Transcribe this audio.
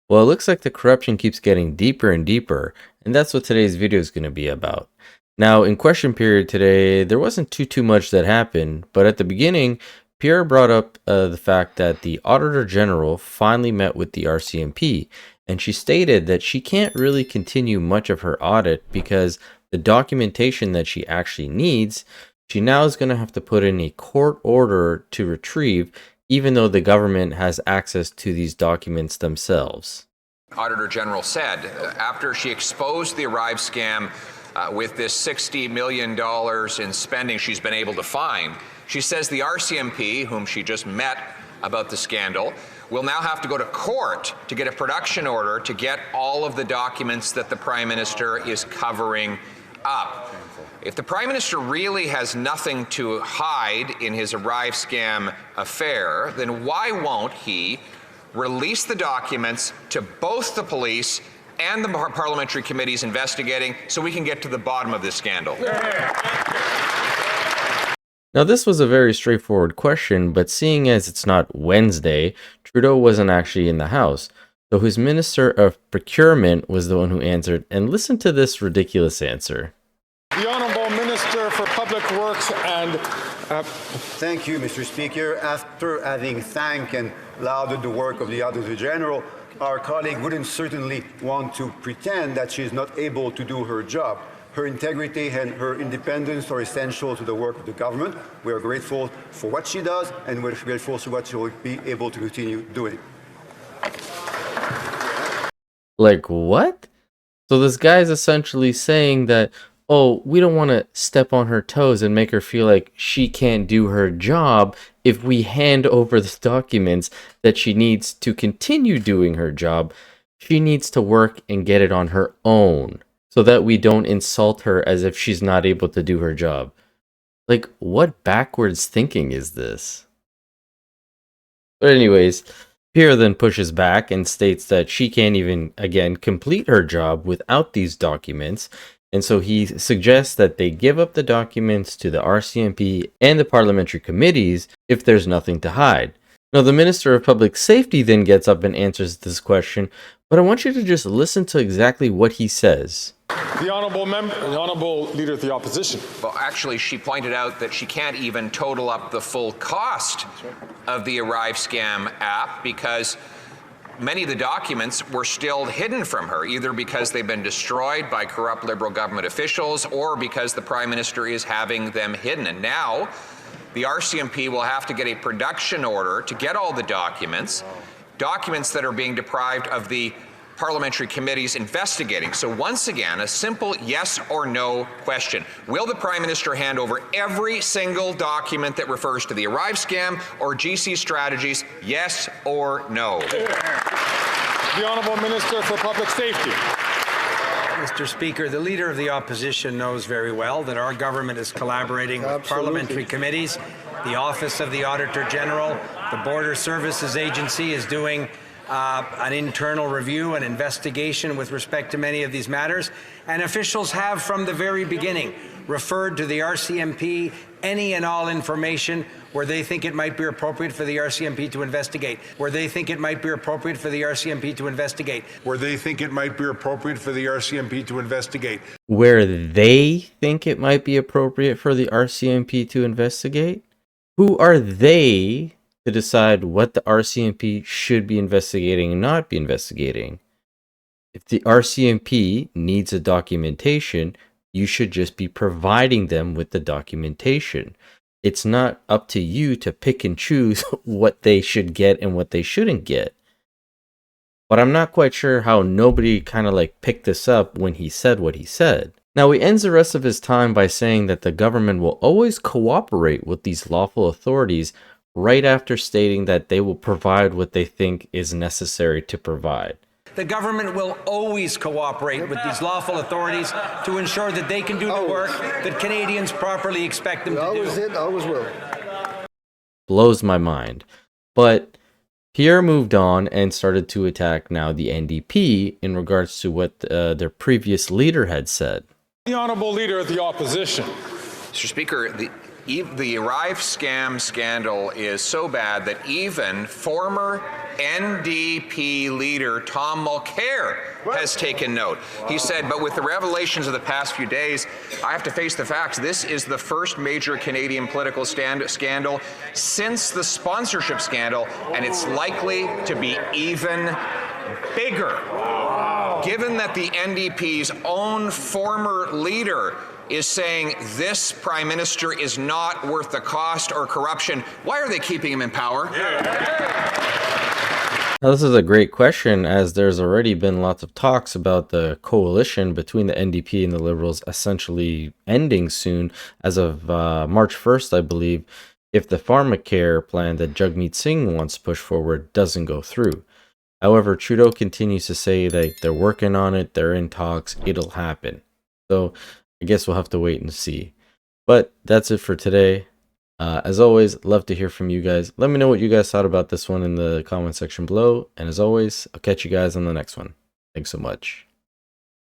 Well, it looks like the corruption keeps getting deeper and deeper, and that's what today's video is going to be about. Now, in question period today, there wasn't too much that happened, but at the beginning, Pierre brought up the fact that the Auditor General finally met with the RCMP, and she stated that she can't really continue much of her audit because the documentation that she actually needs, she now is going to have to put in a court order to retrieve, even though the government has access to these documents themselves. Auditor General said after she exposed the Arrive scam with this $60 million in spending she's been able to find, she says the RCMP, whom she just met about the scandal, will now have to go to court to get a production order to get all of the documents that the Prime Minister is covering up. If the Prime Minister really has nothing to hide in his Arrive scam affair, then why won't he release the documents to both the police and the parliamentary committees investigating so we can get to the bottom of this scandal? Now, this was a very straightforward question, but seeing as it's not Wednesday, Trudeau wasn't actually in the House, so his Minister of Procurement was the one who answered, and listen to this ridiculous answer. The Honourable Minister for Public Works and... Thank you, Mr. Speaker. After having thanked and lauded the work of the Auditor General, our colleague wouldn't certainly want to pretend that she is not able to do her job. Her integrity and her independence are essential to the work of the government. We are grateful for what she does, and we're grateful for what she will be able to continue doing. Like, what? So this guy's essentially saying that, oh, we don't want to step on her toes and make her feel like she can't do her job if we hand over the documents that she needs to continue doing her job. She needs to work and get it on her own so that we don't insult her as if she's not able to do her job. Like, what backwards thinking is this? But anyways, Pierre then pushes back and states that she can't even, again, complete her job without these documents. And so he suggests that they give up the documents to the RCMP and the parliamentary committees if there's nothing to hide. Now, the Minister of Public Safety then gets up and answers this question, but I want you to just listen to exactly what he says. The Honourable Leader of the Opposition. Well, actually, she pointed out that she can't even total up the full cost of the Arrive scam app because many of the documents were still hidden from her, either because they've been destroyed by corrupt Liberal government officials or because the Prime Minister is having them hidden. And now the RCMP will have to get a production order to get all the documents that are being deprived of the parliamentary committees investigating. So once again, a simple yes or no question. Will the Prime Minister hand over every single document that refers to the Arrive scam or GC strategies, yes or no? The Honourable Minister for Public Safety. Mr. Speaker, the Leader of the Opposition knows very well that our government is collaborating with parliamentary committees. The Office of the Auditor General, the Border Services Agency is doing an internal review and investigation with respect to many of these matters, and officials have from the very beginning referred to the RCMP any and all information where they think it might be appropriate for the RCMP to investigate, where they think it might be appropriate for the RCMP to investigate, Where they think it might be appropriate for the RCMP to investigate. Where they think it might be appropriate for the RCMP to investigate? Who are they to decide what the RCMP should be investigating and not be investigating? If the RCMP needs a documentation, you should just be providing them with the documentation. It's not up to you to pick and choose what they should get and what they shouldn't get. But I'm not quite sure how nobody kind of like picked this up when he said what he said. Now, he ends the rest of his time by saying that the government will always cooperate with these lawful authorities, right after stating that they will provide what they think is necessary to provide. The government will always cooperate with these lawful authorities to ensure that they can do the work that Canadians properly expect them to do. Always did, always will. Blows my mind. But Pierre moved on and started to attack now the NDP in regards to what their previous leader had said. The Honourable Leader of the Opposition. Mr. Speaker, the Arrive scam scandal is so bad that even former NDP leader Tom Mulcair has taken note. He said, but with the revelations of the past few days, I have to face the facts. This is the first major Canadian political scandal since the sponsorship scandal, and it's likely to be even bigger. Given that the NDP's own former leader is saying this prime minister is not worth the cost or corruption, why are they keeping him in power? Now, this is a great question, as there's already been lots of talks about the coalition between the NDP and the Liberals essentially ending soon, as of March 1st, I believe, if the pharmacare plan that Jagmeet Singh wants to push forward doesn't go through. However, Trudeau continues to say that they're working on it, they're in talks, it'll happen. So I guess we'll have to wait and see. But that's it for today. As always, love to hear from you guys. Let me know what you guys thought about this one in the comment section below. And as always, I'll catch you guys on the next one. Thanks so much.